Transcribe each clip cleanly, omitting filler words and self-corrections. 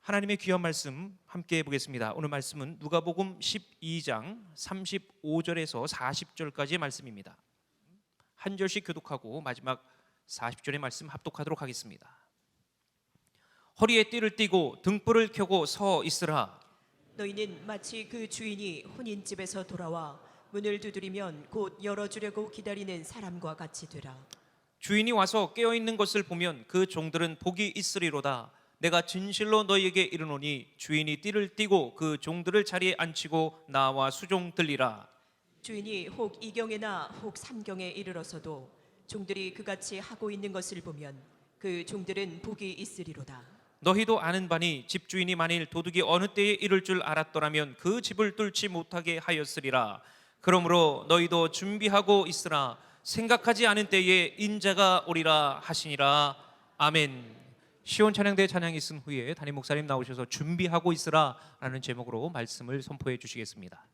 하나님의 귀한 말씀 함께 보겠습니다. 오늘 말씀은 누가복음 12장 35절에서 40절까지의 말씀입니다. 한 절씩 교독하고 마지막 40절의 말씀 합독하도록 하겠습니다. 허리에 띠를 띠고 등불을 켜고 서 있으라. 너희는 마치 그 주인이 혼인집에서 돌아와 문을 두드리면 곧 열어주려고 기다리는 사람과 같이 되라. 주인이 와서 깨어있는 것을 보면 그 종들은 복이 있으리로다. 내가 진실로 너희에게 이르노니 주인이 띠를 띠고 그 종들을 자리에 앉히고 나와 수종 들리라. 주인이 혹 이경에나 혹 삼경에 이르러서도 종들이 그같이 하고 있는 것을 보면 그 종들은 복이 있으리로다. 너희도 아는 바니 집주인이 만일 도둑이 어느 때에 이를 줄 알았더라면 그 집을 뚫지 못하게 하였으리라. 그러므로 너희도 준비하고 있으라. 생각하지 않은 때에 인자가 오리라 하시니라. 아멘. 시온 찬양대 찬양이 있은 후에 담임 목사님 나오셔서 준비하고 있으라 라는 제목으로 말씀을 선포해 주시겠습니다.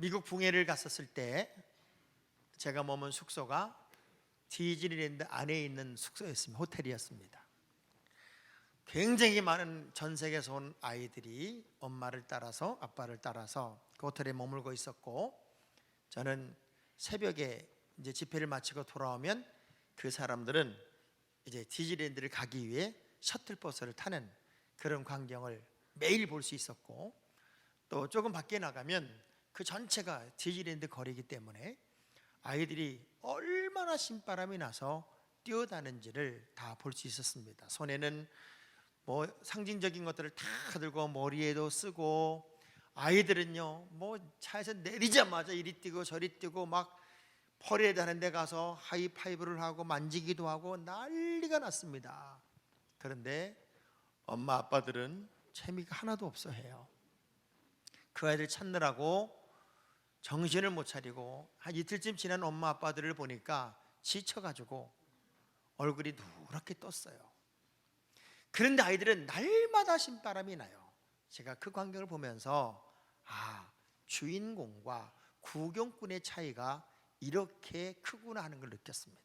미국 붕해를 갔었을 때 제가 머문 숙소가 디즈니랜드 안에 있는 숙소였습니다. 호텔이었습니다. 굉장히 많은 전 세계에서 온 아이들이 엄마를 따라서 아빠를 따라서 그 호텔에 머물고 있었고, 저는 새벽에 이제 집회를 마치고 돌아오면 그 사람들은 이제 디즈니랜드를 가기 위해 셔틀버스를 타는 그런 광경을 매일 볼 수 있었고, 또 조금 밖에 나가면 그 전체가 디즈니랜드 거리이기 때문에 아이들이 얼마나 신바람이 나서 뛰어다는지를 다 볼 수 있었습니다. 손에는 뭐 상징적인 것들을 다 들고 머리에도 쓰고, 아이들은요 뭐 차에서 내리자마자 이리 뛰고 저리 뛰고 막 퍼레이드 하는 데 가서 하이파이브를 하고 만지기도 하고 난리가 났습니다. 그런데 엄마 아빠들은 재미가 하나도 없어 해요. 그 아이들 찾느라고 정신을 못 차리고 한 이틀쯤 지난 엄마 아빠들을 보니까 지쳐가지고 얼굴이 누렇게 떴어요. 그런데 아이들은 날마다 신바람이 나요. 제가 그 광경을 보면서 주인공과 구경꾼의 차이가 이렇게 크구나 하는 걸 느꼈습니다.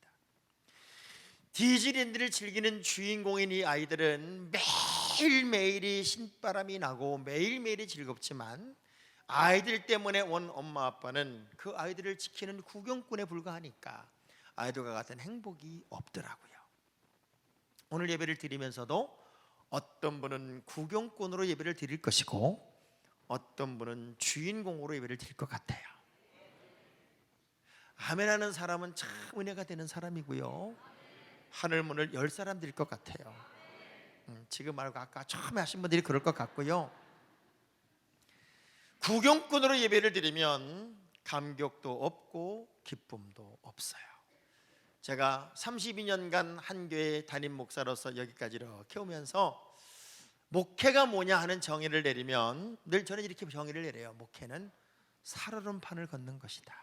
디즈니랜드를 즐기는 주인공인 이 아이들은 매일매일이 신바람이 나고 매일매일이 즐겁지만 아이들 때문에 온 엄마 아빠는 그 아이들을 지키는 구경꾼에 불과하니까 아이들과 같은 행복이 없더라고요. 오늘 예배를 드리면서도 어떤 분은 구경꾼으로 예배를 드릴 것이고 어떤 분은 주인공으로 예배를 드릴 것 같아요. 아멘하는 사람은 참 은혜가 되는 사람이고요, 하늘문을 열 사람들일 것 같아요. 지금 말고 아까 처음에 하신 분들이 그럴 것 같고요. 구경꾼으로 예배를 드리면 감격도 없고 기쁨도 없어요. 제가 32년간 한 교회 담임 목사로서 여기까지 이렇게 오면서 목회가 뭐냐 하는 정의를 내리면 늘 저는 이렇게 정의를 내려요. 목회는 살얼음판을 걷는 것이다.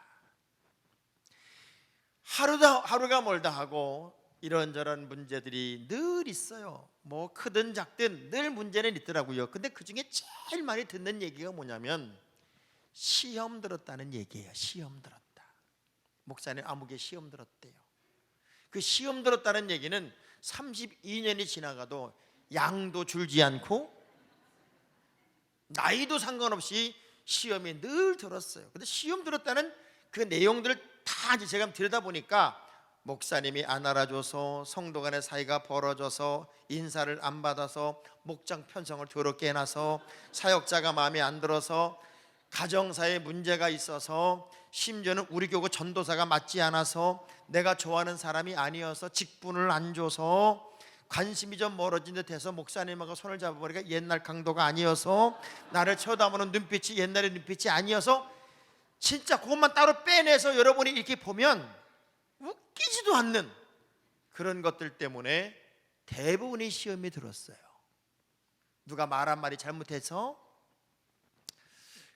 하루가 멀다 하고 이런저런 문제들이 늘 있어요. 뭐 크든 작든 늘 문제는 있더라고요. 근데 그 중에 제일 많이 듣는 얘기가 뭐냐면 시험 들었다는 얘기예요. 시험 들었다. 목사님 아무개 시험 들었대요. 그 시험 들었다는 얘기는 32년이 지나가도 양도 줄지 않고 나이도 상관없이 시험이 늘 들었어요. 근데 시험 들었다는 그 내용들을 다 이제 제가 들여다보니까 목사님이 안 알아줘서 성도 간의 사이가 벌어져서 인사를 안 받아서 목장 편성을 더럽게 해놔서 사역자가 마음에 안 들어서 가정사에 문제가 있어서 심지어는 우리 교구 전도사가 맞지 않아서 내가 좋아하는 사람이 아니어서 직분을 안 줘서 관심이 좀 멀어진 듯해서 목사님하고 손을 잡아버리니까 옛날 강도가 아니어서 나를 쳐다보는 눈빛이 옛날의 눈빛이 아니어서 진짜 그것만 따로 빼내서 여러분이 이렇게 보면 웃기지도 않는 그런 것들 때문에 대부분의 시험이 들었어요. 누가 말 한마디 잘못해서.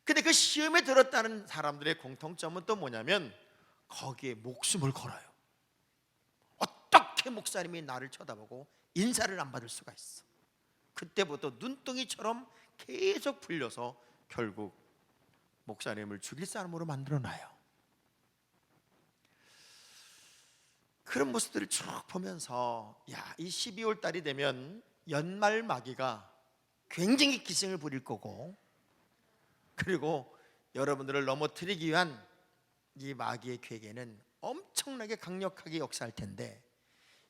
근데 그 시험에 들었다는 사람들의 공통점은 또 뭐냐면 거기에 목숨을 걸어요. 어떻게 목사님이 나를 쳐다보고 인사를 안 받을 수가 있어. 그때부터 눈덩이처럼 계속 풀려서 결국 목사님을 죽일 사람으로 만들어놔요. 그런 모습들을 쭉 보면서 이 12월 달이 되면 연말 마귀가 굉장히 기승을 부릴 거고, 그리고 여러분들을 넘어뜨리기 위한 이 마귀의 계계는 엄청나게 강력하게 역사할 텐데,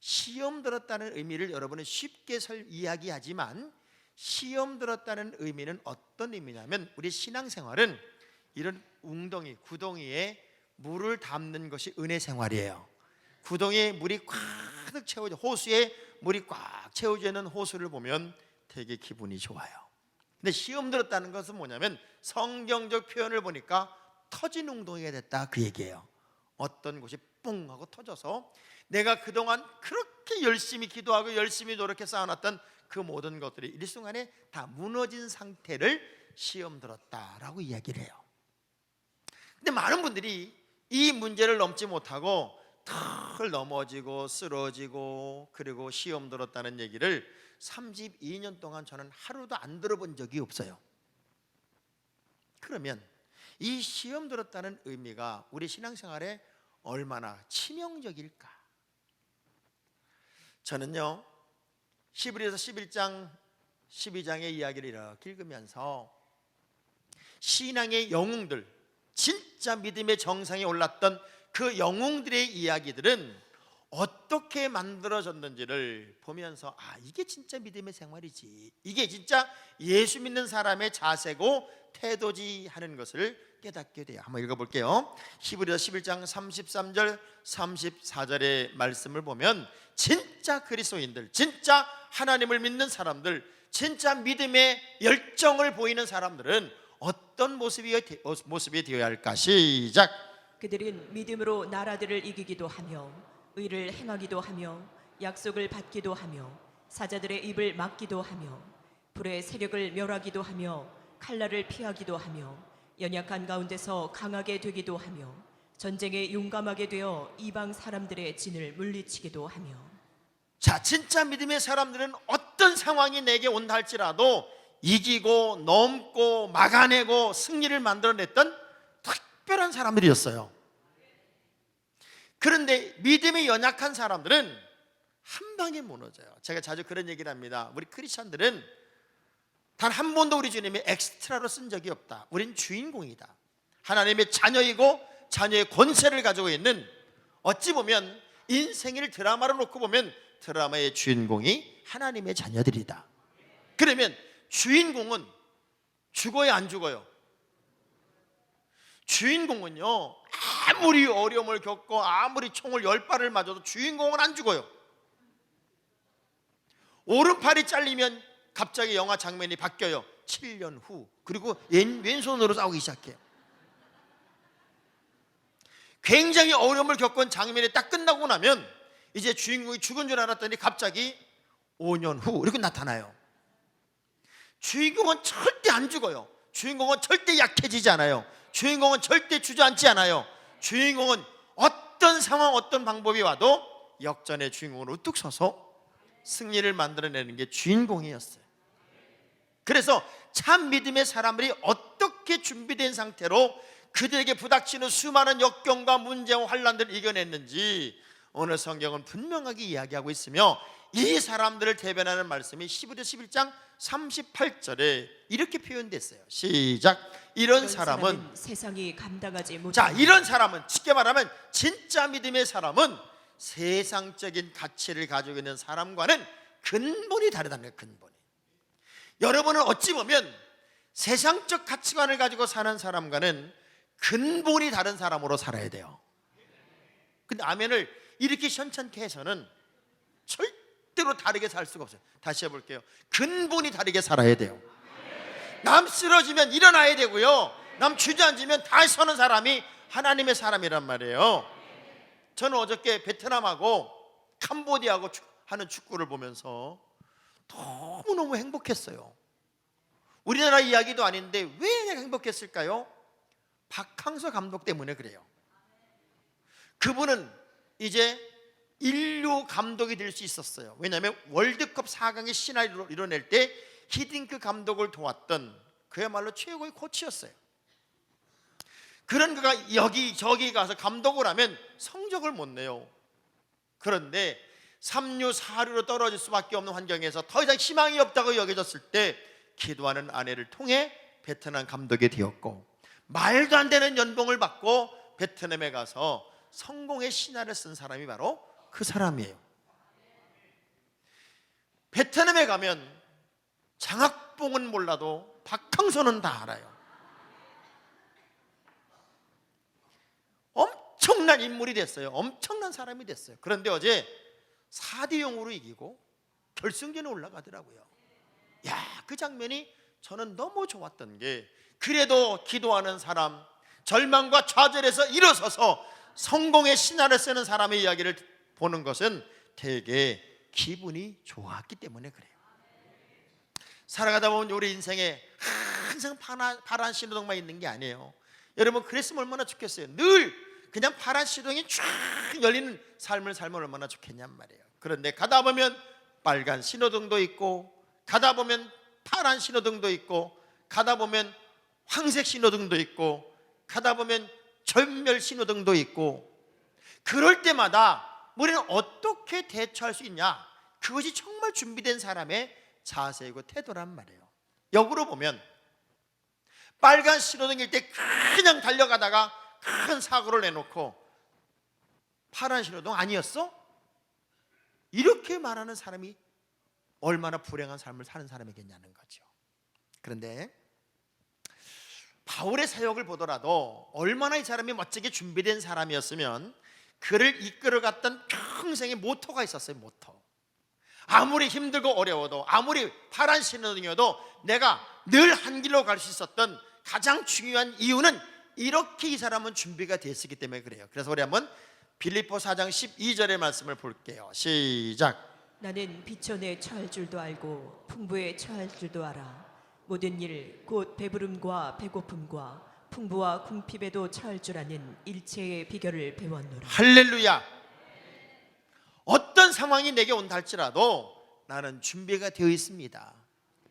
시험 들었다는 의미를 여러분은 쉽게 이야기하지만 시험 들었다는 의미는 어떤 의미냐면 우리 신앙생활은 이런 웅덩이, 구덩이에 물을 담는 것이 은혜 생활이에요. 구덩이에 물이 가득 채워져, 호수에 물이 꽉 채워져 있는 호수를 보면 되게 기분이 좋아요. 근데 시험 들었다는 것은 뭐냐면 성경적 표현을 보니까 터진 웅덩이가 됐다, 그 얘기예요. 어떤 곳이 뿡 하고 터져서 내가 그동안 그렇게 열심히 기도하고 열심히 노력해 쌓아놨던 그 모든 것들이 일순간에 다 무너진 상태를 시험 들었다라고 이야기를 해요. 근데 많은 분들이 이 문제를 넘지 못하고 털 넘어지고 쓰러지고 그리고 시험 들었다는 얘기를 32년 동안 저는 하루도 안 들어본 적이 없어요. 그러면 이 시험 들었다는 의미가 우리 신앙생활에 얼마나 치명적일까? 저는요, 히브리서 11장 12장의 이야기를 이렇게 읽으면서 신앙의 영웅들, 진짜 믿음의 정상에 올랐던 그 영웅들의 이야기들은 어떻게 만들어졌는지를 보면서 이게 진짜 믿음의 생활이지, 이게 진짜 예수 믿는 사람의 자세고 태도지 하는 것을 깨닫게 돼요. 한번 읽어볼게요. 히브리서 11장 33절 34절의 말씀을 보면 진짜 그리스도인들, 진짜 하나님을 믿는 사람들, 진짜 믿음의 열정을 보이는 사람들은 어떤 모습이 되어야 할까? 시작. 그들은 믿음으로 나라들을 이기기도 하며 의를 행하기도 하며 약속을 받기도 하며 사자들의 입을 막기도 하며 불의 세력을 멸하기도 하며 칼날을 피하기도 하며 연약한 가운데서 강하게 되기도 하며 전쟁에 용감하게 되어 이방 사람들의 진을 물리치기도 하며. 자, 진짜 믿음의 사람들은 어떤 상황이 내게 온다 할지라도 이기고 넘고 막아내고 승리를 만들어냈던 특별한 사람들이었어요. 그런데 믿음이 연약한 사람들은 한 방에 무너져요. 제가 자주 그런 얘기를 합니다. 우리 크리스천들은 단 한 번도 우리 주님이 엑스트라로 쓴 적이 없다. 우린 주인공이다. 하나님의 자녀이고 자녀의 권세를 가지고 있는, 어찌 보면 인생을 드라마로 놓고 보면 드라마의 주인공이 하나님의 자녀들이다. 그러면 주인공은 죽어요, 안 죽어요? 주인공은요, 아무리 어려움을 겪고 아무리 총을 10발을 맞아도 주인공은 안 죽어요. 오른팔이 잘리면 갑자기 영화 장면이 바뀌어요. 7년 후. 그리고 왼손으로 싸우기 시작해요. 굉장히 어려움을 겪은 장면이 딱 끝나고 나면 이제 주인공이 죽은 줄 알았더니 갑자기 5년 후 이렇게 나타나요. 주인공은 절대 안 죽어요. 주인공은 절대 약해지지 않아요. 주인공은 절대 주저앉지 않아요. 주인공은 어떤 상황, 어떤 방법이 와도 역전의 주인공으로 우뚝 서서 승리를 만들어내는 게 주인공이었어요. 그래서 참 믿음의 사람들이 어떻게 준비된 상태로 그들에게 부닥치는 수많은 역경과 문제와 환난들을 이겨냈는지 오늘 성경은 분명하게 이야기하고 있으며, 이 사람들을 대변하는 말씀이 히브리서 11장 38절에 이렇게 표현됐어요. 시작. 이런 사람은 세상이 감당하지 못한. 자, 이런 사람은, 쉽게 말하면 진짜 믿음의 사람은 세상적인 가치를 가지고 있는 사람과는 근본이 다르다는 거예요. 근본이. 여러분은 어찌 보면 세상적 가치관을 가지고 사는 사람과는 근본이 다른 사람으로 살아야 돼요. 근데 아멘을 이렇게 현찮게 해서는 절대로 다르게 살 수가 없어요. 다시 해볼게요. 근본이 다르게 살아야 돼요. 남 쓰러지면 일어나야 되고요, 남 주저앉으면 다시 서는 사람이 하나님의 사람이란 말이에요. 저는 어저께 베트남하고 캄보디아하고 하는 축구를 보면서 너무너무 행복했어요. 우리나라 이야기도 아닌데 왜 내가 행복했을까요? 박항서 감독 때문에 그래요. 그분은 이제 인류 감독이 될 수 있었어요. 왜냐하면 월드컵 4강의 시나리오를 이뤄낼 때 히딩크 감독을 도왔던 그야말로 최고의 코치였어요. 그런 그가 여기저기 가서 감독을 하면 성적을 못 내요. 그런데 3류 4류로 떨어질 수밖에 없는 환경에서 더 이상 희망이 없다고 여겨졌을 때 기도하는 아내를 통해 베트남 감독이 되었고, 말도 안 되는 연봉을 받고 베트남에 가서 성공의 신화를 쓴 사람이 바로 그 사람이에요. 베트남에 가면 장학봉은 몰라도 박항서는 다 알아요. 엄청난 인물이 됐어요. 엄청난 사람이 됐어요. 그런데 어제 4대0으로 이기고 결승전에 올라가더라고요. 야, 그 장면이 저는 너무 좋았던 게, 그래도 기도하는 사람, 절망과 좌절에서 일어서서 성공의 신화를 쓰는 사람의 이야기를 보는 것은 되게 기분이 좋았기 때문에 그래요. 살아가다 보면 우리 인생에 항상 파란 신호등만 있는 게 아니에요. 여러분, 그랬으면 얼마나 좋겠어요. 늘 그냥 파란 신호등이 쫙 열리는 삶을 살면 얼마나 좋겠냔 말이에요. 그런데 가다 보면 빨간 신호등도 있고, 가다 보면 파란 신호등도 있고, 가다 보면 황색 신호등도 있고, 가다 보면 전멸 신호등도 있고, 그럴 때마다 우리는 어떻게 대처할 수 있냐? 그것이 정말 준비된 사람의 자세이고 태도란 말이에요. 역으로 보면 빨간 신호등일 때 그냥 달려가다가 큰 사고를 내놓고 파란 신호등 아니었어? 이렇게 말하는 사람이 얼마나 불행한 삶을 사는 사람이겠냐는 거죠. 그런데 바울의 사역을 보더라도 얼마나 이 사람이 멋지게 준비된 사람이었으면 그를 이끌어갔던 평생의 모토가 있었어요. 모토. 아무리 힘들고 어려워도, 아무리 파란 신호등이어도 내가 늘 한 길로 갈 수 있었던 가장 중요한 이유는 이렇게 이 사람은 준비가 됐었기 때문에 그래요. 그래서 우리 한번 빌립보 4장 12절의 말씀을 볼게요. 시작. 나는 비천에 처할 줄도 알고 풍부에 처할 줄도 알아. 모든 일 곧 배부름과 배고픔과 풍부와 궁핍에도 처할 줄 아는 일체의 비결을 배웠노라. 할렐루야. 어떤 상황이 내게 온다 할지라도 나는 준비가 되어 있습니다.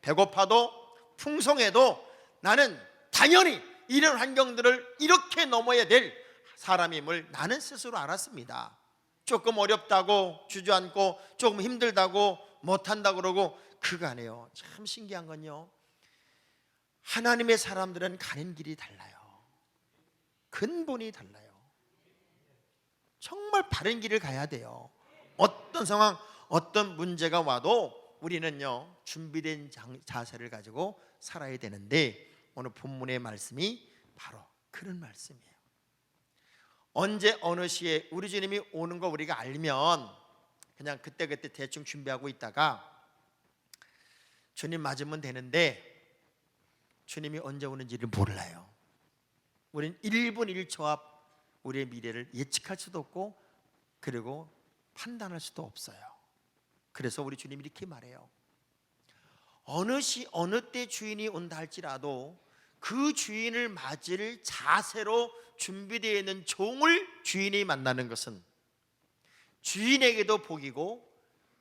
배고파도 풍성해도 나는 당연히 이런 환경들을 이렇게 넘어야 될 사람임을 나는 스스로 알았습니다. 조금 어렵다고 주저앉고 조금 힘들다고 못한다고 그러고 그간에요. 참 신기한 건요, 하나님의 사람들은 가는 길이 달라요. 근본이 달라요. 정말 바른 길을 가야 돼요. 어떤 상황, 어떤 문제가 와도 우리는요 준비된 자세를 가지고 살아야 되는데, 오늘 본문의 말씀이 바로 그런 말씀이에요. 언제 어느 시에 우리 주님이 오는 거 우리가 알면 그냥 그때그때 대충 준비하고 있다가 주님 맞으면 되는데, 주님이 언제 오는지를 몰라요. 우리는 1분 1초 앞 우리의 미래를 예측할 수도 없고 그리고 판단할 수도 없어요. 그래서 우리 주님이 이렇게 말해요. 어느 시 어느 때 주인이 온다 할지라도 그 주인을 맞을 자세로 준비되어 있는 종을 주인이 만나는 것은 주인에게도 복이고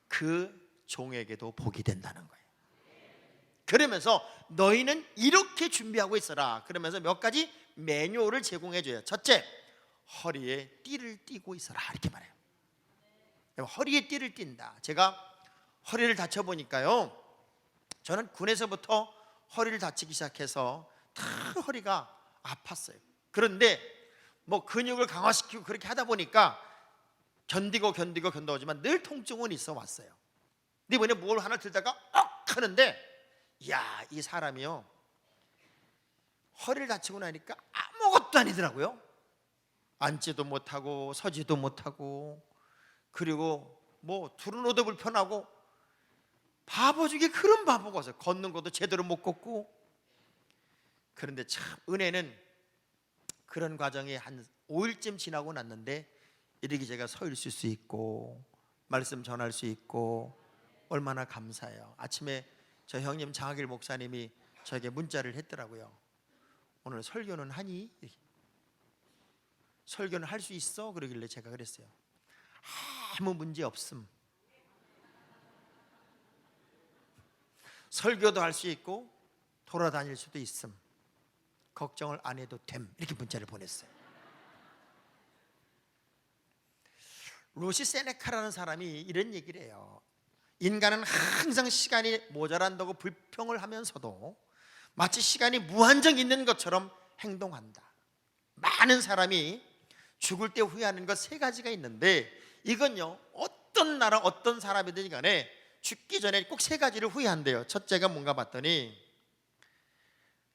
그 종에게도 복이 된다는 거예요. 그러면서 너희는 이렇게 준비하고 있어라. 그러면서 몇 가지 매뉴얼을 제공해 줘요. 첫째, 허리에 띠를 띠고 있어라, 이렇게 말해요. 허리에 띠를 띈다. 제가 허리를 다쳐보니까요, 저는 군에서부터 허리를 다치기 시작해서 다 허리가 아팠어요. 그런데 뭐 근육을 강화시키고 그렇게 하다 보니까 견디고지만 늘 통증은 있어 왔어요. 근데 이번에 뭘 하나 들다가 억 하는데, 이야, 이 사람이요 허리를 다치고 나니까 아무것도 아니더라고요. 앉지도 못하고 서지도 못하고 그리고 뭐 두루노도 불편하고 바보 중에 그런 바보가 없어요. 걷는 것도 제대로 못 걷고. 그런데 참 은혜는 그런 과정이 한 5일쯤 지나고 났는데 이렇게 제가 서 있을 수 있고 말씀 전할 수 있고 얼마나 감사해요. 아침에 저 형님 장학일 목사님이 저에게 문자를 했더라고요. 오늘 설교는 하니? 설교는 할 수 있어? 그러길래 제가 그랬어요. 아무 문제 없음. 설교도 할 수 있고 돌아다닐 수도 있음. 걱정을 안 해도 됨. 이렇게 문자를 보냈어요. 루시 세네카라는 사람이 이런 얘기를 해요. 인간은 항상 시간이 모자란다고 불평을 하면서도 마치 시간이 무한정 있는 것처럼 행동한다. 많은 사람이 죽을 때 후회하는 것 3가지가 있는데, 이건요 어떤 나라 어떤 사람이든 간에 죽기 전에 꼭 3가지를 후회한대요. 첫째가 뭔가 봤더니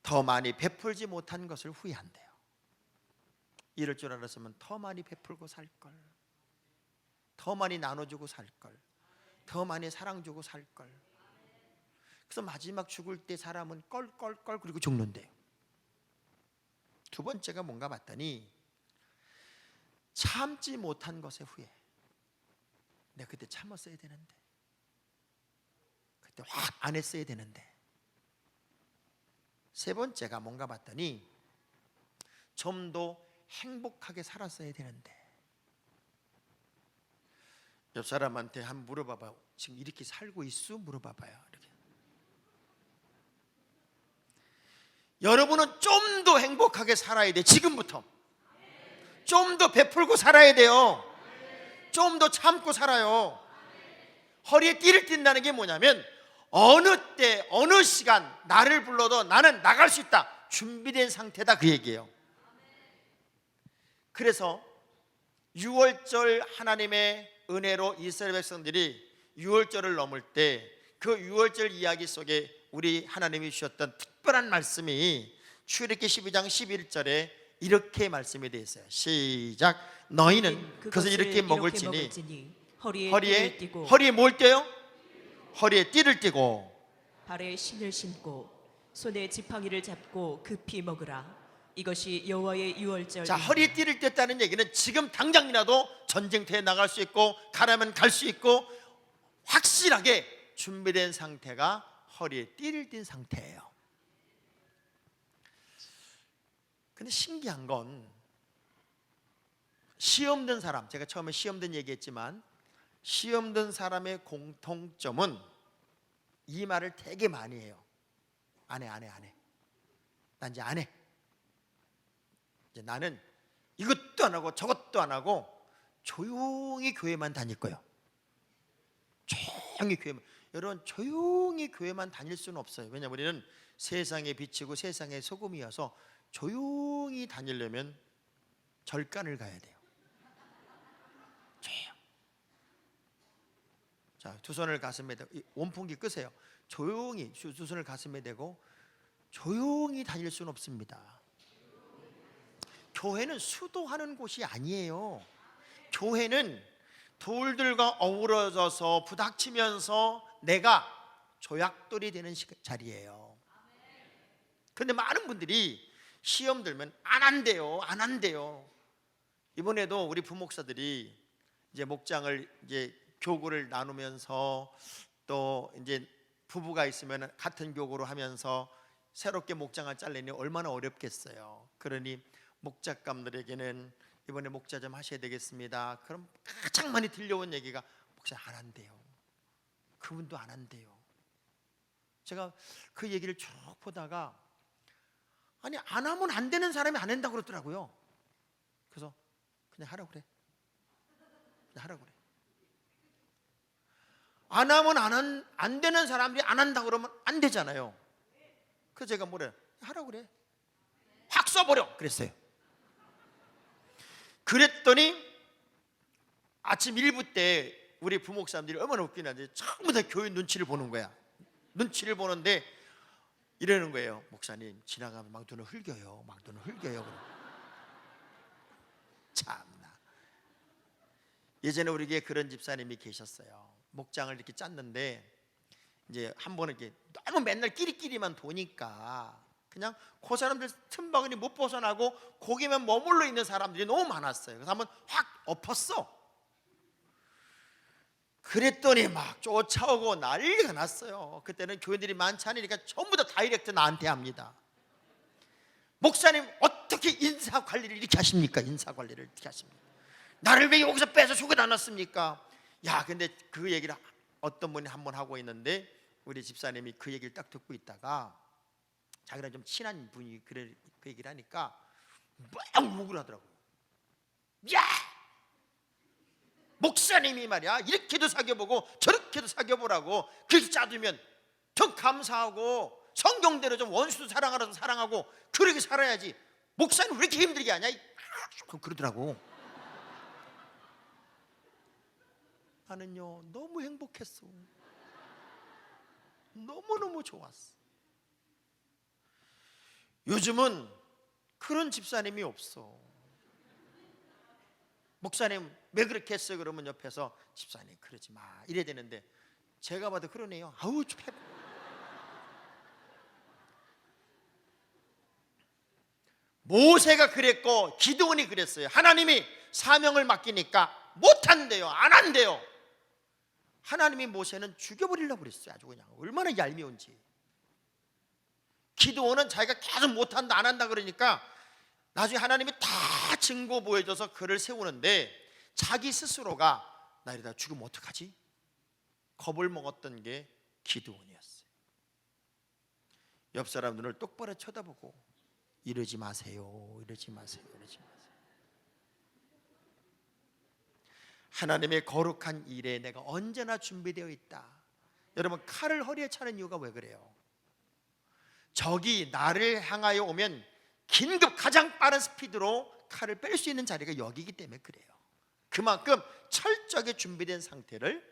더 많이 베풀지 못한 것을 후회한대요. 이럴 줄 알았으면 더 많이 베풀고 살걸, 더 많이 나눠주고 살걸, 더 많이 사랑 주고 살걸. 그래서 마지막 죽을 때 사람은 껄껄껄 그리고 죽는데요. 2번째가 뭔가 봤더니 참지 못한 것에 후회. 내가 그때 참았어야 되는데, 그때 확 안 했어야 되는데. 3번째가 뭔가 봤더니 좀 더 행복하게 살았어야 되는데. 옆 사람한테 한번 물어봐봐. 지금 이렇게 살고 있어? 물어봐봐요. 이렇게. 여러분은 좀 더 행복하게 살아야 돼. 지금부터 좀 더 베풀고 살아야 돼요. 좀 더 참고 살아요. 허리에 띠를 띈다는 게 뭐냐면 어느 때 어느 시간 나를 불러도 나는 나갈 수 있다, 준비된 상태다, 그 얘기예요. 그래서 6월절 하나님의 은혜로 이스라엘 백성들이 6월절을 넘을 때 그 6월절 이야기 속에 우리 하나님이 주셨던 특별한 말씀이 출애굽기 12장 11절에 이렇게 말씀이 되어 있어요. 시작. 너희는 그것을 이렇게 먹을지니 허리에 뭘 떼요? 허리에 띠를 띠고 발에 신을 신고 손에 지팡이를 잡고 급히 먹으라. 이것이 여호와의 유월절. 자, 허리에 띠를 뗐다는 얘기는 지금 당장이라도 전쟁터에 나갈 수 있고 가라면 갈 수 있고 확실하게 준비된 상태가 허리에 띠를 띈 상태예요. 근데 신기한 건 시험 든 사람, 제가 처음에 시험 든 얘기했지만 시험 든 사람의 공통점은 이 말을 되게 많이 해요. 안 해. 난 이제 안 해. 이제 나는 이것도 안 하고 저것도 안 하고 조용히 교회만 다닐 거예요. 조용히 교회만. 여러분, 조용히 교회만 다닐 수는 없어요. 왜냐하면 우리는 세상에 비치고 세상의 소금이어서 조용히 다니려면 절간을 가야 돼요. 조용. 자, 두 손을 가슴에 대고 온풍기 끄세요. 조용히 두 손을 가슴에 대고 조용히 다닐 수는 없습니다. 교회는 수도하는 곳이 아니에요. 교회는 돌들과 어우러져서 부닥치면서 내가 조약돌이 되는 자리예요. 그런데 많은 분들이 시험 들면 안 한대요. 이번에도 우리 부목사들이 이제 목장을 이제 교구를 나누면서 또 이제 부부가 있으면 같은 교구로 하면서 새롭게 목장을 잘내니 얼마나 어렵겠어요. 그러니 목자감들에게는 이번에 목자 좀 하셔야 되겠습니다. 그럼 가장 많이 들려온 얘기가 목사 안 한대요. 그분도 안 한대요. 제가 그 얘기를 쭉 보다가 아니 안 하면 안 되는 사람이 안 한다고 그러더라고요. 그래서 그냥 하라고 그래. 안 하면 안 되는 사람들이 안 한다고 그러면 안 되잖아요. 그래서 제가 뭐래? 하라고 그래. 확 써버려. 그랬어요. 그랬더니 아침 1부 때 우리 부목사님들이 얼마나 웃기는지 전부 다 교회 눈치를 보는 거야. 눈치를 보는데 이러는 거예요. 목사님 지나가면 막 눈을 흘겨요. 참나. 예전에 우리 교회에 그런 집사님이 계셨어요. 목장을 이렇게 짰는데 이제 한 번은 이렇게 너무 맨날 끼리끼리만 도니까 그냥 그 사람들 틈바구니 못 벗어나고 거기만 머물러 있는 사람들이 너무 많았어요. 그래서 한번 확 엎었어. 그랬더니 막 쫓아오고 난리가 났어요. 그때는 교인들이 많지 않으니까 전부 다 다이렉트 나한테 합니다. 목사님 어떻게 인사 관리를 이렇게 하십니까? 나를 왜 여기서 빼서 죽여 놨습니까? 야, 근데 그 얘기를 어떤 분이 한 번 하고 있는데 우리 집사님이 그 얘기를 딱 듣고 있다가 자기랑 좀 친한 분이 그 얘기를 하니까 막 욕을 하더라고요. 야! 목사님이 말이야 이렇게도 사귀어보고 저렇게도 사귀어보라고 그렇게 짜두면 더 감사하고 성경대로 좀 원수도 사랑하라고 사랑하고 그렇게 살아야지 목사님 왜 이렇게 힘들게 하냐 그러더라고. 나는요 너무 행복했어. 너무너무 좋았어. 요즘은 그런 집사님이 없어. 목사님 왜 그렇게 했어요? 그러면 옆에서 집사님 그러지 마 이래야 되는데 제가 봐도 그러네요. 아우 좀 해. 모세가 그랬고 기드온이 그랬어요. 하나님이 사명을 맡기니까 못한대요. 안 한대요. 하나님이 모세는 죽여버리려고 그랬어요. 아주 그냥 얼마나 얄미운지. 기드온은 자기가 계속 못한다 안 한다 그러니까 나중에 하나님이 다 증거 보여줘서 그를 세우는데 자기 스스로가 나 이러다 죽으면 어떡하지? 겁을 먹었던 게 기드온이었어요. 옆 사람 눈을 똑바로 쳐다보고 이러지 마세요. 하나님의 거룩한 일에 내가 언제나 준비되어 있다. 여러분 칼을 허리에 차는 이유가 왜 그래요? 적이 나를 향하여 오면 긴급 가장 빠른 스피드로 칼을 뺄 수 있는 자리가 여기이기 때문에 그래요. 그만큼 철저하게 준비된 상태를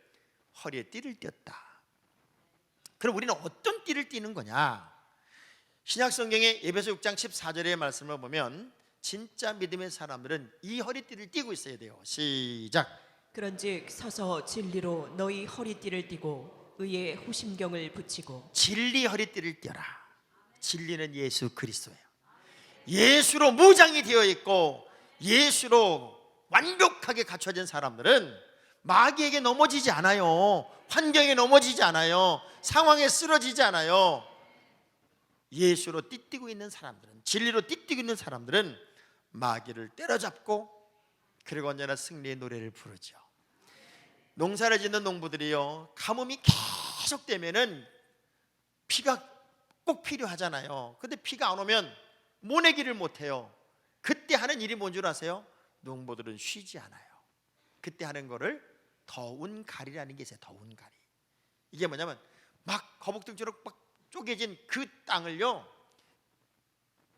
허리에 띠를 띄었다. 그럼 우리는 어떤 띠를 띠는 거냐? 신약성경의 에베소 6장 14절의 말씀을 보면 진짜 믿음의 사람들은 이 허리띠를 띠고 있어야 돼요. 시작. 그런즉 서서 진리로 너희 허리띠를 띠고 의의 호심경을 붙이고. 진리 허리띠를 띠어라. 진리는 예수 그리스도예요. 예수로 무장이 되어 있고 예수로 완벽하게 갖춰진 사람들은 마귀에게 넘어지지 않아요. 환경에 넘어지지 않아요. 상황에 쓰러지지 않아요. 예수로 띠뛰고 있는 사람들은, 진리로 띠뛰고 있는 사람들은 마귀를 때려잡고 그리고 언제나 승리의 노래를 부르죠. 농사를 짓는 농부들이요, 가뭄이 계속되면은 비가 꼭 필요하잖아요. 근데 비가 안 오면 모내기를 못해요. 그때 하는 일이 뭔 줄 아세요? 농부들은 쉬지 않아요. 그때 하는 거를 더운 가리라는 게 있어요. 더운 가리. 이게 뭐냐면 막 거북등처럼 막 쪼개진 그 땅을요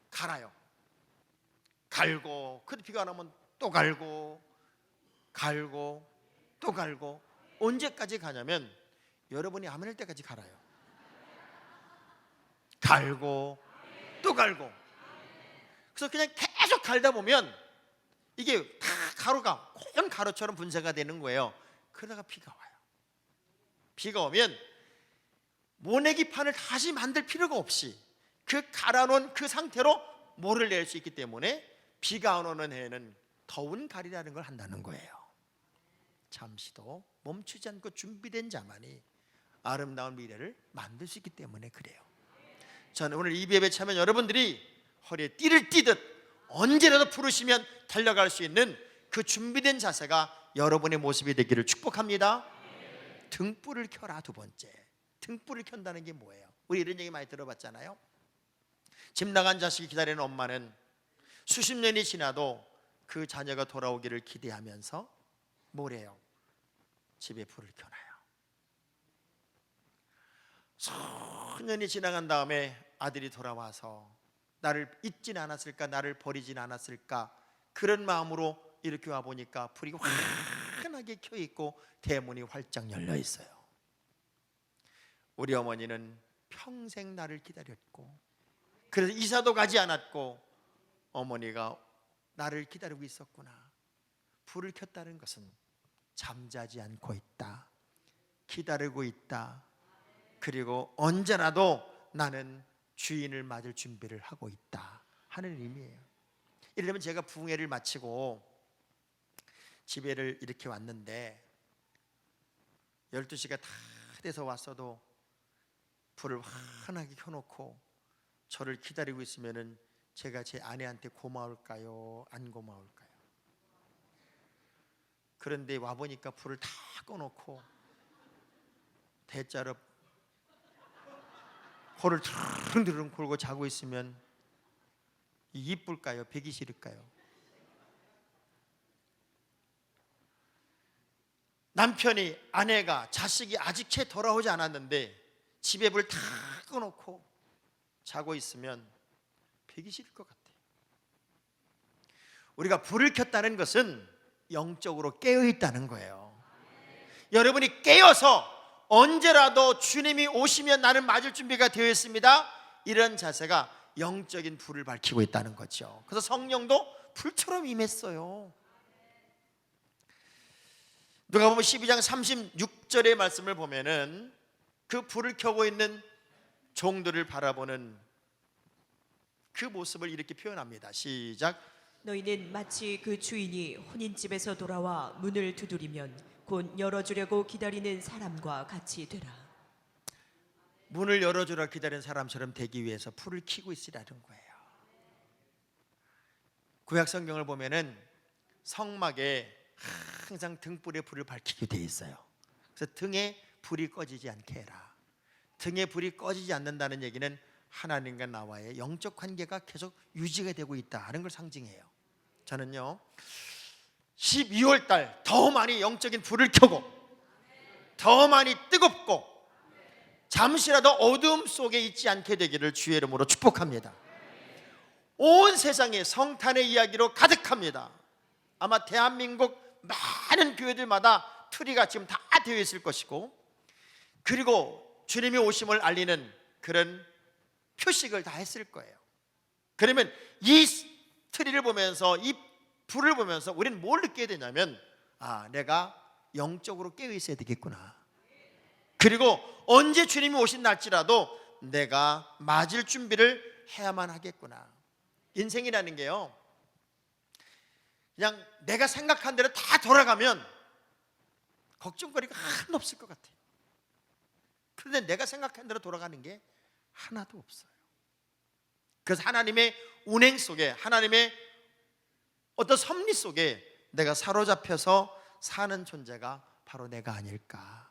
갈아요. 갈고, 근데 비가 안 오면 또 갈고, 갈고, 또 갈고. 언제까지 가냐면 여러분이 아멘 할 때까지 갈아요. 갈고 또 갈고. 그래서 그냥 계속 갈다 보면 이게 다 가루가 콘 가루처럼 분쇄가 되는 거예요. 그러다가 비가 와요. 비가 오면 모내기판을 다시 만들 필요가 없이 그 갈아놓은 그 상태로 모를 낼 수 있기 때문에 비가 안 오는 해에는 더운 가리라는 걸 한다는 거예요. 잠시도 멈추지 않고 준비된 자만이 아름다운 미래를 만들 수 있기 때문에 그래요. 저는 오늘 이 예배에 참여한 여러분들이 허리에 띠를 띠듯 언제라도 부르시면 달려갈 수 있는 그 준비된 자세가 여러분의 모습이 되기를 축복합니다. 등불을 켜라. 두 번째, 등불을 켠다는 게 뭐예요? 우리 이런 얘기 많이 들어봤잖아요. 집 나간 자식이 기다리는 엄마는 수십 년이 지나도 그 자녀가 돌아오기를 기대하면서 뭐래요? 집에 불을 켜놔요. 수년이 지나간 다음에 아들이 돌아와서 나를 잊진 않았을까, 나를 버리진 않았을까, 그런 마음으로 이렇게 와보니까 불이 환하게 켜있고 대문이 활짝 열려 있어요. 우리 어머니는 평생 나를 기다렸고, 그래서 이사도 가지 않았고 어머니가 나를 기다리고 있었구나. 불을 켰다는 것은 잠자지 않고 있다, 기다리고 있다, 그리고 언제라도 나는 주인을 맞을 준비를 하고 있다 하는 의미예요. 예를 들면 제가 부흥회를 마치고 집에를 이렇게 왔는데 12시가 다 돼서 왔어도 불을 환하게 켜놓고 저를 기다리고 있으면은 제가 제 아내한테 고마울까요? 안 고마울까요? 그런데 와보니까 불을 다 꺼놓고 대자로 코를 드릉드릉 골고 자고 있으면 이쁠까요? 배기 싫을까요? 남편이, 아내가, 자식이 아직 채 돌아오지 않았는데 집에 불 다 꺼놓고 자고 있으면 배기 싫을 것 같아요. 우리가 불을 켰다는 것은 영적으로 깨어있다는 거예요. 여러분이 깨어서 언제라도 주님이 오시면 나는 맞을 준비가 되어 있습니다, 이런 자세가 영적인 불을 밝히고 있다는 거죠. 그래서 성령도 불처럼 임했어요. 누가복음 12장 36절의 말씀을 보면은 그 불을 켜고 있는 종들을 바라보는 그 모습을 이렇게 표현합니다. 시작. 너희는 마치 그 주인이 혼인집에서 돌아와 문을 두드리면 곧 열어주려고 기다리는 사람과 같이 되라. 문을 열어주라 기다리는 사람처럼 되기 위해서 불을 켜고 있으라는 거예요. 구약 성경을 보면은 성막에 항상 등불에 불을 밝히게 돼 있어요. 그래서 등에 불이 꺼지지 않게 해라. 등에 불이 꺼지지 않는다는 얘기는 하나님과 나와의 영적 관계가 계속 유지가 되고 있다는 걸 상징해요. 저는요 12월 달 더 많이 영적인 불을 켜고 더 많이 뜨겁고 잠시라도 어두움 속에 있지 않게 되기를 주의 이름으로 축복합니다. 온 세상에 성탄의 이야기로 가득합니다. 아마 대한민국 많은 교회들마다 트리가 지금 다 되어 있을 것이고, 그리고 주님이 오심을 알리는 그런 표식을 다 했을 거예요. 그러면 이 트리를 보면서, 이 불을 보면서 우리는 뭘 느끼게 되냐면, 아, 내가 영적으로 깨어 있어야 되겠구나. 그리고 언제 주님이 오신 날지라도 내가 맞을 준비를 해야만 하겠구나. 인생이라는 게요, 그냥 내가 생각한 대로 다 돌아가면 걱정거리가 하나도 없을 것 같아요. 그런데 내가 생각한 대로 돌아가는 게 하나도 없어요. 그래서 하나님의 운행 속에, 하나님의 어떤 섭리 속에 내가 사로잡혀서 사는 존재가 바로 내가 아닐까.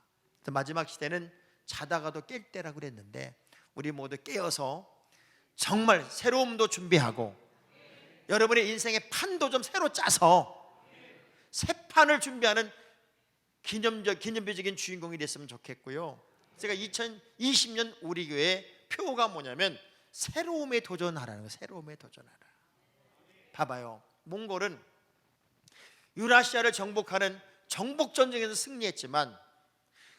마지막 시대는 자다가도 깰 때라고 그랬는데 우리 모두 깨어서 정말 새로움도 준비하고 여러분의 인생의 판도 좀 새로 짜서 새 판을 준비하는 기념비적인 주인공이 됐으면 좋겠고요. 제가 2020년 우리 교회 표가 뭐냐면 새로움에 도전하라는 거예요. 새로움에 도전하라. 봐봐요. 몽골은 유라시아를 정복하는 정복전쟁에서 승리했지만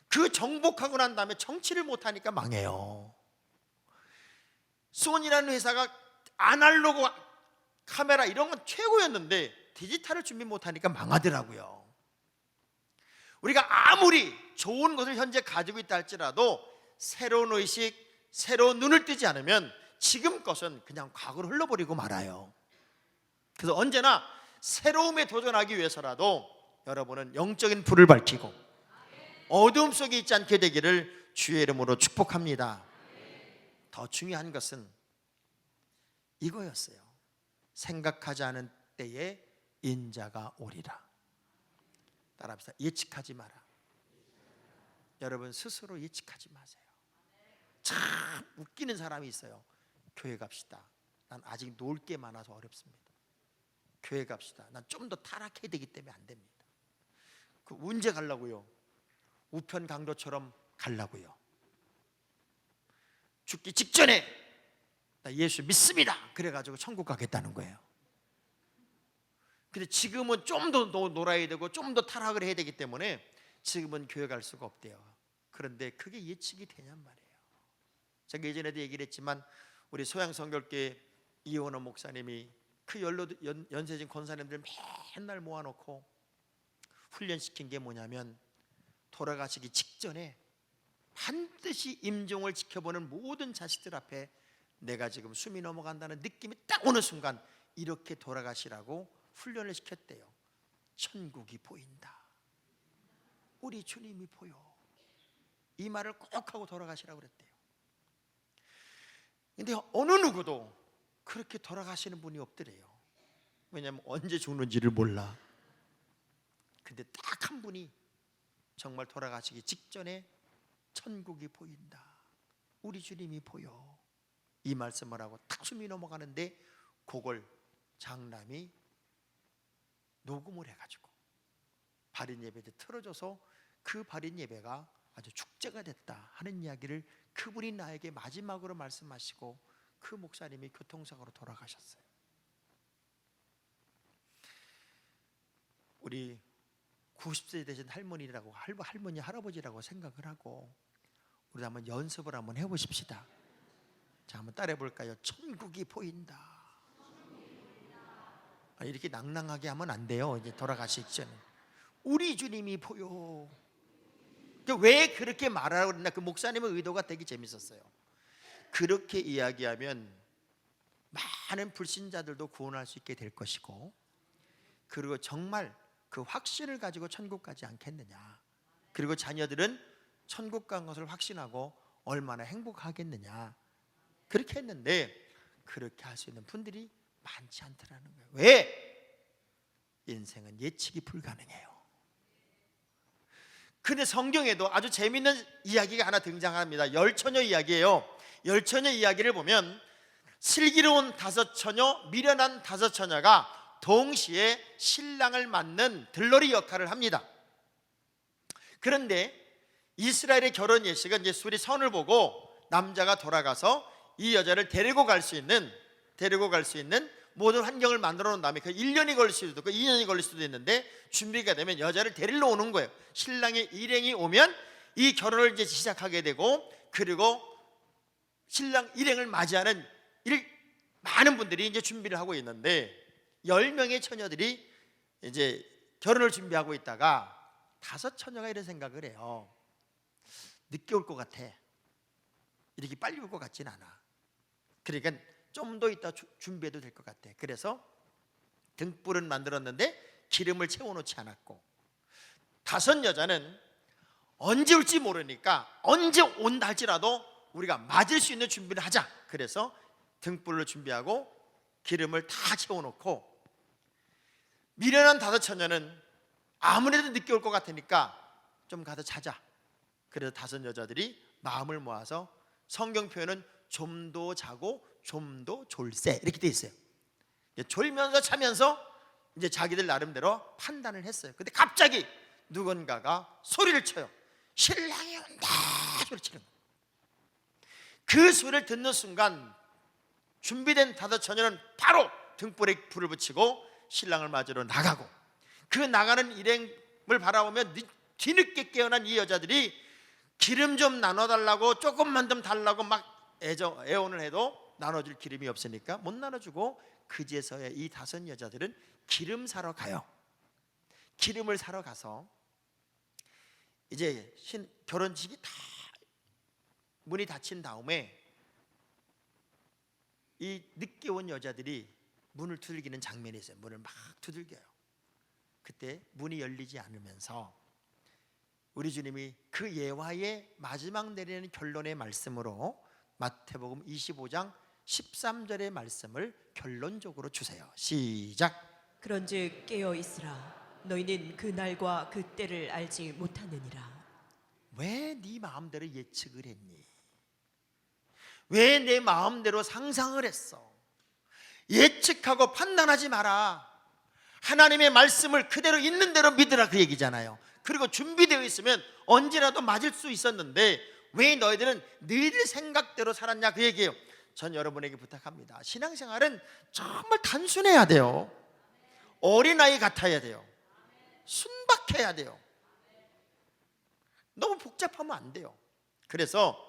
그 정복하고 난 다음에 정치를 못하니까 망해요. 소니라는 회사가 아날로그 카메라 이런 건 최고였는데 디지털을 준비 못하니까 망하더라고요. 우리가 아무리 좋은 것을 현재 가지고 있다 할지라도 새로운 의식, 새로운 눈을 뜨지 않으면 지금 것은 그냥 과거로 흘러버리고 말아요. 그래서 언제나 새로움에 도전하기 위해서라도 여러분은 영적인 불을 밝히고 어두움 속에 있지 않게 되기를 주의 이름으로 축복합니다. 더 중요한 것은 이거였어요. 생각하지 않은 때에 인자가 오리라. 따라합시다. 예측하지 마라. 여러분 스스로 예측하지 마세요. 참 웃기는 사람이 있어요. 교회 갑시다. 난 아직 놀 게 많아서 어렵습니다. 교회 갑시다. 난 좀 더 타락해야 되기 때문에 안 됩니다. 그 언제 가려고요? 우편 강도처럼 가려고요. 죽기 직전에 나 예수 믿습니다. 그래가지고 천국 가겠다는 거예요. 근데 지금은 좀 더 놀아야 되고 좀 더 타락을 해야 되기 때문에 지금은 교회 갈 수가 없대요. 그런데 그게 예측이 되냔 말이에요. 제가 예전에도 얘기를 했지만 우리 소양성결교회 이원호 목사님이 그 연세진 권사님들 맨날 모아놓고 훈련시킨 게 뭐냐면 돌아가시기 직전에 반드시 임종을 지켜보는 모든 자식들 앞에 내가 지금 숨이 넘어간다는 느낌이 딱 오는 순간 이렇게 돌아가시라고 훈련을 시켰대요. 천국이 보인다. 우리 주님이 보여. 이 말을 꼭 하고 돌아가시라고 그랬대요. 근데 어느 누구도 그렇게 돌아가시는 분이 없더래요. 왜냐하면 언제 죽는지를 몰라. 근데 딱 한 분이 정말 돌아가시기 직전에 천국이 보인다. 우리 주님이 보여. 이 말씀을 하고 딱 숨이 넘어가는데 그걸 장남이 녹음을 해가지고 발인 예배 때 틀어줘서 그 발인 예배가 아주 축제가 됐다 하는 이야기를 그분이 나에게 마지막으로 말씀하시고 그 목사님이 교통사고로 돌아가셨어요. 우리 90세 되신 할머니라고 할머니 할아버지라고 생각을 하고 우리 한번 연습을 한번 해보십시다. 자, 한번 따라해 볼까요? 천국이 보인다. 이렇게 낭낭하게 하면 안 돼요. 이제 돌아가시기 전에 우리 주님이 보여. 왜 그렇게 말하라고 그랬나? 그 목사님의 의도가 되게 재밌었어요. 그렇게 이야기하면 많은 불신자들도 구원할 수 있게 될 것이고, 그리고 정말 그 확신을 가지고 천국 가지 않겠느냐, 그리고 자녀들은 천국 간 것을 확신하고 얼마나 행복하겠느냐, 그렇게 했는데 그렇게 할 수 있는 분들이 많지 않더라는 거예요. 왜? 인생은 예측이 불가능해요. 근데 성경에도 아주 재미있는 이야기가 하나 등장합니다. 열처녀 이야기예요. 열처녀 이야기를 보면 슬기로운 5처녀, 미련한 5처녀가 동시에 신랑을 맞는 들러리 역할을 합니다. 그런데 이스라엘의 결혼 예식은 이제 둘이 선을 보고 남자가 돌아가서 이 여자를 데리고 갈 수 있는 모든 환경을 만들어 놓은 다음에 그 1년이 걸릴 수도 있고 2년이 걸릴 수도 있는데 준비가 되면 여자를 데리러 오는 거예요. 신랑의 일행이 오면 이 결혼을 이제 시작하게 되고, 그리고 신랑 일행을 맞이하는 많은 분들이 이제 준비를 하고 있는데 10명의 처녀들이 이제 결혼을 준비하고 있다가 5처녀가 이런 생각을 해요. 늦게 올 것 같아. 이렇게 빨리 올 것 같진 않아. 그러니까 좀 더 있다 준비해도 될 것 같아. 그래서 등불은 만들었는데 기름을 채워놓지 않았고, 5 여자는 언제 올지 모르니까 언제 온다 할지라도 우리가 맞을 수 있는 준비를 하자. 그래서 등불을 준비하고 기름을 다 채워놓고 미련한 다섯 처녀는 아무래도 늦게 올 것 같으니까 좀 가서 자자. 그래서 다섯 여자들이 마음을 모아서 성경 표현은 좀 더 자고 좀 더 졸세 이렇게 돼 있어요. 졸면서 자면서 이제 자기들 나름대로 판단을 했어요. 근데 갑자기 누군가가 소리를 쳐요. 신랑이 온다 소리 치는 거예요. 그 소리를 듣는 순간 준비된 다섯 처녀는 바로 등불에 불을 붙이고 신랑을 맞으러 나가고, 그 나가는 일행을 바라보며 뒤늦게 깨어난 이 여자들이 기름 좀 나눠달라고, 조금만 좀 달라고 막 애원을 해도 나눠줄 기름이 없으니까 못 나눠주고, 그제서야 이 다섯 여자들은 기름 사러 가요. 기름을 사러 가서 이제 결혼식이 다 문이 닫힌 다음에 이 늦게 온 여자들이 문을 두들기는 장면이 있어요. 문을 막 두들겨요. 그때 문이 열리지 않으면서 우리 주님이 그 예화의 마지막 내리는 결론의 말씀으로 마태복음 25장 13절의 말씀을 결론적으로 주세요. 시작. 그런즉 깨어 있으라. 너희는 그 날과 그 때를 알지 못하느니라. 왜 네 마음대로 예측을 했니? 왜 내 마음대로 상상을 했어? 예측하고 판단하지 마라. 하나님의 말씀을 그대로 있는 대로 믿으라, 그 얘기잖아요. 그리고 준비되어 있으면 언제라도 맞을 수 있었는데 왜 너희들은 너희들 생각대로 살았냐, 그 얘기예요. 전 여러분에게 부탁합니다. 신앙생활은 정말 단순해야 돼요. 어린아이 같아야 돼요. 순박해야 돼요. 너무 복잡하면 안 돼요. 그래서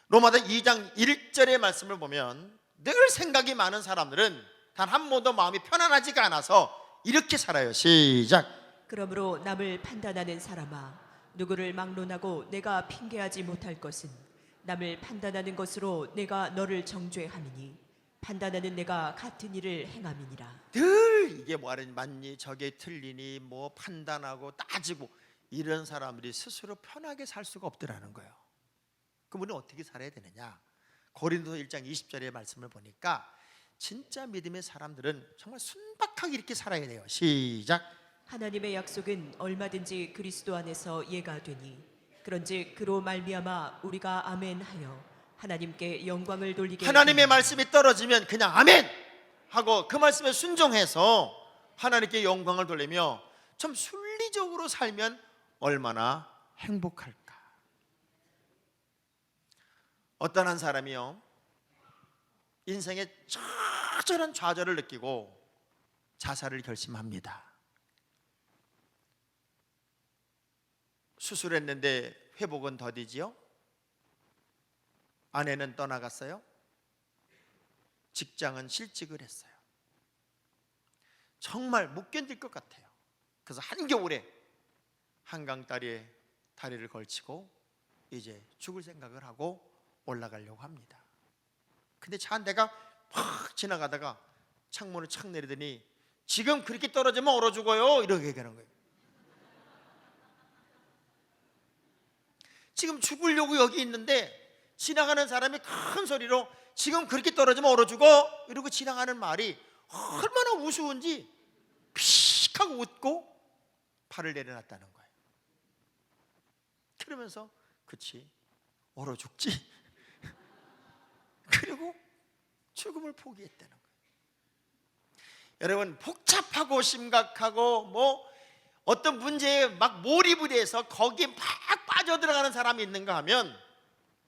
로마서 2장 1절의 말씀을 보면 늘 생각이 많은 사람들은 단 한 번도 마음이 편안하지가 않아서 이렇게 살아요. 시작. 그러므로 남을 판단하는 사람아, 누구를 막론하고 내가 핑계하지 못할 것은 남을 판단하는 것으로 내가 너를 정죄함이니 판단하는 내가 같은 일을 행함이니라. 늘 이게 뭐하니 맞니 저게 틀리니 뭐 판단하고 따지고 이런 사람들이 스스로 편하게 살 수가 없더라는 거예요. 그럼 우리는 어떻게 살아야 되느냐? 고린도서 1장 20절의 말씀을 보니까 진짜 믿음의 사람들은 정말 순박하게 이렇게 살아야 돼요. 시작. 하나님의 약속은 얼마든지 그리스도 안에서 예가 되니 그런즉 그로 말미암아 우리가 아멘하여 하나님께 영광을 돌리게 하나님의 하니. 말씀이 떨어지면 그냥 아멘 하고 그 말씀에 순종해서 하나님께 영광을 돌리며 좀 순리적으로 살면 얼마나 행복할까. 어떤 한 사람이요, 인생에 처절한 좌절을 느끼고 자살을 결심합니다. 수술했는데 회복은 더디지요. 아내는 떠나갔어요. 직장은 실직을 했어요. 정말 못 견딜 것 같아요. 그래서 한겨울에 한강 다리에 다리를 걸치고 이제 죽을 생각을 하고 올라가려고 합니다. 근데 차 한 대가 팍 지나가다가 창문을 착 내리더니 지금 그렇게 떨어지면 얼어 죽어요, 이렇게 얘기하는 거예요. 지금 죽으려고 여기 있는데 지나가는 사람이 큰 소리로 지금 그렇게 떨어지면 얼어 죽어, 이러고 지나가는 말이 얼마나 우스운지 픽 하고 웃고 팔을 내려놨다는 거예요. 그러면서 그치 얼어 죽지 그리고 죽음을 포기했다는 거예요. 여러분, 복잡하고 심각하고 뭐 어떤 문제에 막 몰입을 해서 거기에 막 빠져들어가는 사람이 있는가 하면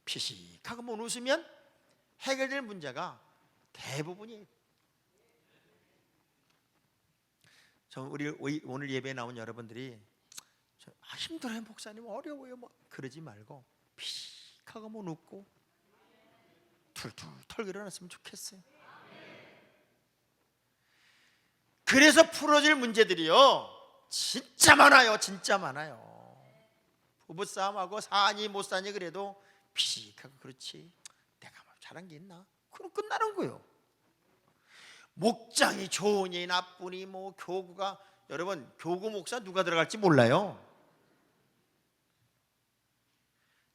피식하고만 웃으면 해결될 문제가 대부분이에요. 우리 오늘 예배에 나온 여러분들이 힘들어요 목사님, 어려워요 뭐 그러지 말고 피식하고만 웃고 툴툴 털고 일어났으면 좋겠어요. 그래서 풀어질 문제들이요 진짜 많아요. 진짜 많아요. 부부싸움하고 사니 못 사니 그래도 피식하고 그렇지 내가 뭐 잘한 게 있나? 그럼 끝나는 거예요. 목장이 좋으니 나쁘니 뭐 교구가, 여러분 교구 목사 누가 들어갈지 몰라요.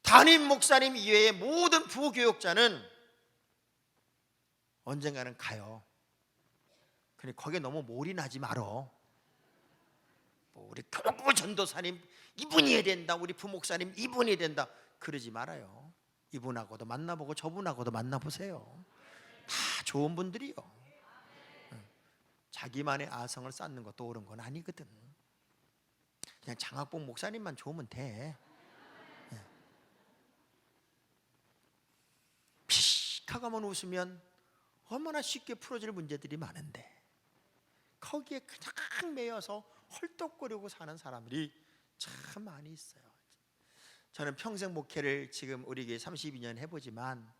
담임 목사님 이외의 모든 부교육자는 언젠가는 가요. 근데 거기에 너무 몰인하지 말어. 뭐 우리 교구 전도사님 이분이 해야 된다, 우리 부목사님 이분이 해야 된다, 그러지 말아요. 이분하고도 만나보고 저분하고도 만나보세요. 다 좋은 분들이요. 자기만의 아성을 쌓는 것도 옳은 건 아니거든. 그냥 장학봉 목사님만 좋으면 돼. 피식하고만 웃으면 얼마나 쉽게 풀어질 문제들이 많은데 거기에 그냥 매여서 헐떡거리고 사는 사람들이 참 많이 있어요. 저는 평생 목회를 지금 우리 교회 32년 해보지만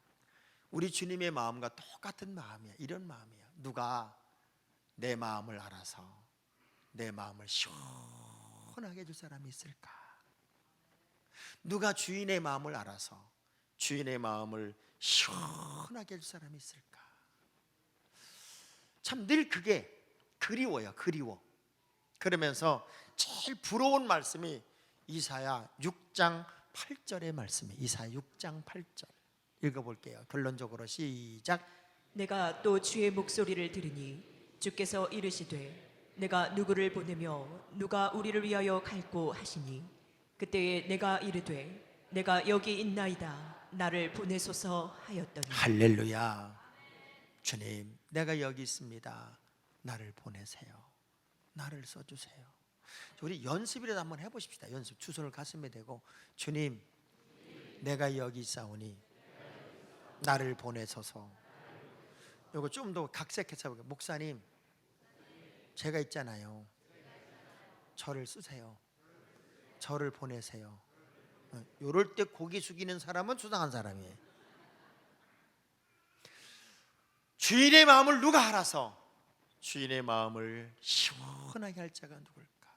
우리 주님의 마음과 똑같은 마음이야. 이런 마음이야. 누가 내 마음을 알아서 내 마음을 시원하게 해줄 사람이 있을까? 누가 주인의 마음을 알아서 주인의 마음을 시원하게 해줄 사람이 있을까? 참 늘 그게 그리워요. 그리워. 그러면서 제일 부러운 말씀이 이사야 6장 8절의 말씀이에요. 이사야 6장 8절 읽어볼게요. 결론적으로 시작. 내가 또 주의 목소리를 들으니 주께서 이르시되 내가 누구를 보내며 누가 우리를 위하여 갈고 하시니 그때에 내가 이르되 내가 여기 있나이다 나를 보내소서 하였더니. 할렐루야. 주님, 내가 여기 있습니다. 나를 보내세요. 나를 써주세요. 우리 연습이라도 한번 해보십시다. 연습. 두 손을 가슴에 대고 주님, 내가 여기 있사오니 나를 보내소서. 이거 좀 더 각색해서 볼게요. 목사님, 제가 있잖아요. 저를 쓰세요. 저를 보내세요. 이럴 때 고개 숙이는 사람은 수상한 사람이에요. 주인의 마음을 누가 알아서 주인의 마음을 시원하게 할 자가 누굴까?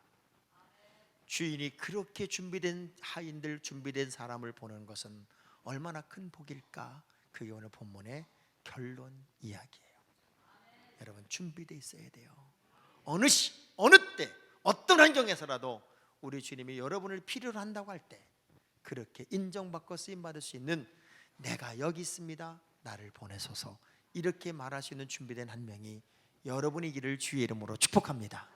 주인이 그렇게 준비된 하인들, 준비된 사람을 보는 것은 얼마나 큰 복일까? 그게 오늘 본문의 결론 이야기예요. 여러분, 준비되어 있어야 돼요. 어느 시, 어느 때, 어떤 환경에서라도 우리 주님이 여러분을 필요로 한다고 할 때 그렇게 인정받고 쓰임받을 수 있는 내가 여기 있습니다, 나를 보내소서, 이렇게 말할 수 있는 준비된 한 명이 여러분의 길을 주의 이름으로 축복합니다.